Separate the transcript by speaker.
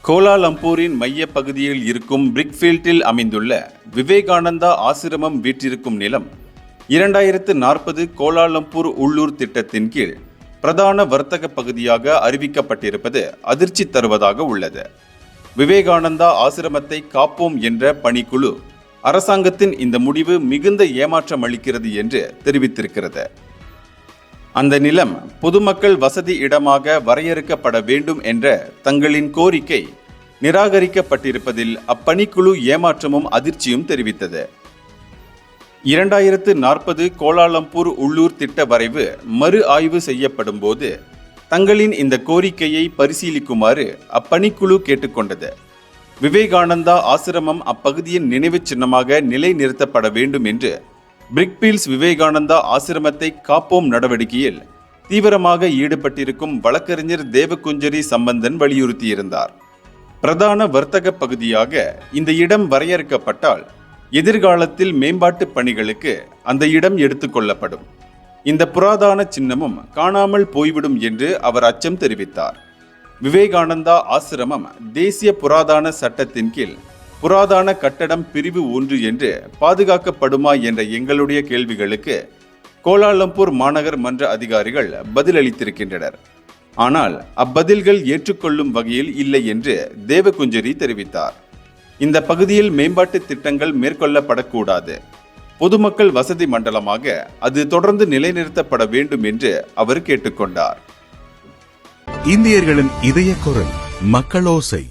Speaker 1: கோலாலம்பூரின் மைய பகுதியில் இருக்கும் பிரிக்ஃபீல்டில் அமைந்துள்ள விவேகானந்தா ஆசிரமம் வீற்றிருக்கும் நிலம் 2040 கோலாலம்பூர் உள்ளூர் திட்டத்தின் கீழ் பிரதான வர்த்தக பகுதியாக அறிவிக்கப்பட்டிருப்பது அதிர்ச்சி தருவதாக உள்ளது. விவேகானந்தா ஆசிரமத்தை காப்போம் என்ற பணிக்குழு அரசாங்கத்தின் இந்த முடிவு மிகுந்த ஏமாற்றம் அளிக்கிறது என்று தெரிவித்திருக்கிறது. அந்த நிலம் பொதுமக்கள் வசதி இடமாக வரையறுக்கப்பட வேண்டும் என்ற தங்களின் கோரிக்கை நிராகரிக்கப்பட்டிருப்பதில் அப்பணிக்குழு ஏமாற்றமும் அதிர்ச்சியும் தெரிவித்தது. 2040 கோலாலம்பூர் உள்ளூர் திட்ட வரைவு மறு ஆய்வு செய்யப்படும் போது தங்களின் இந்த கோரிக்கையை பரிசீலிக்குமாறு அப்பணிக்குழு கேட்டுக்கொண்டது. விவேகானந்தா ஆசிரமம் அப்பகுதியின் நினைவு சின்னமாக நிலைநிறுத்தப்பட வேண்டும் என்று பிரிக்ஃபீல்ட்ஸ் விவேகானந்தா ஆசிரமத்தை காப்போம் நடவடிக்கையில் தீவிரமாக ஈடுபட்டிருக்கும் வழக்கறிஞர் தேவகுஞ்சரி சம்பந்தன் வலியுறுத்தியிருந்தார். பிரதான வர்த்தக பகுதியாக இந்த இடம் வரையறுக்கப்பட்டால் எதிர்காலத்தில் மேம்பாட்டு பணிகளுக்கு அந்த இடம் எடுத்துக்கொள்ளப்படும். இந்த புராதான சின்னமும் காணாமல் போய்விடும் என்று அவர் அச்சம் தெரிவித்தார். விவேகானந்தா ஆசிரமம் தேசிய புராதான சட்டத்தின் கீழ் புராதான கட்டடம் பிரிவு 1 என்று பாதுகாக்கப்படுமா என்ற எங்களுடைய கேள்விகளுக்கு கோலாலம்பூர் மாநகர் மன்ற அதிகாரிகள் பதிலளித்திருக்கின்றனர். ஆனால் அப்பதில்கள் ஏற்றுக்கொள்ளும் வகையில் இல்லை என்று தேவகுஞ்சரி தெரிவித்தார். இந்த பகுதியில் மேம்பாட்டு திட்டங்கள் மேற்கொள்ளப்படக்கூடாது. பொதுமக்கள் வசதி மண்டலமாக அது தொடர்ந்து நிலைநிறுத்தப்பட வேண்டும் என்று அவர் கேட்டுக்கொண்டார்.
Speaker 2: இந்தியர்களின் இதய குரல் மக்களோசை.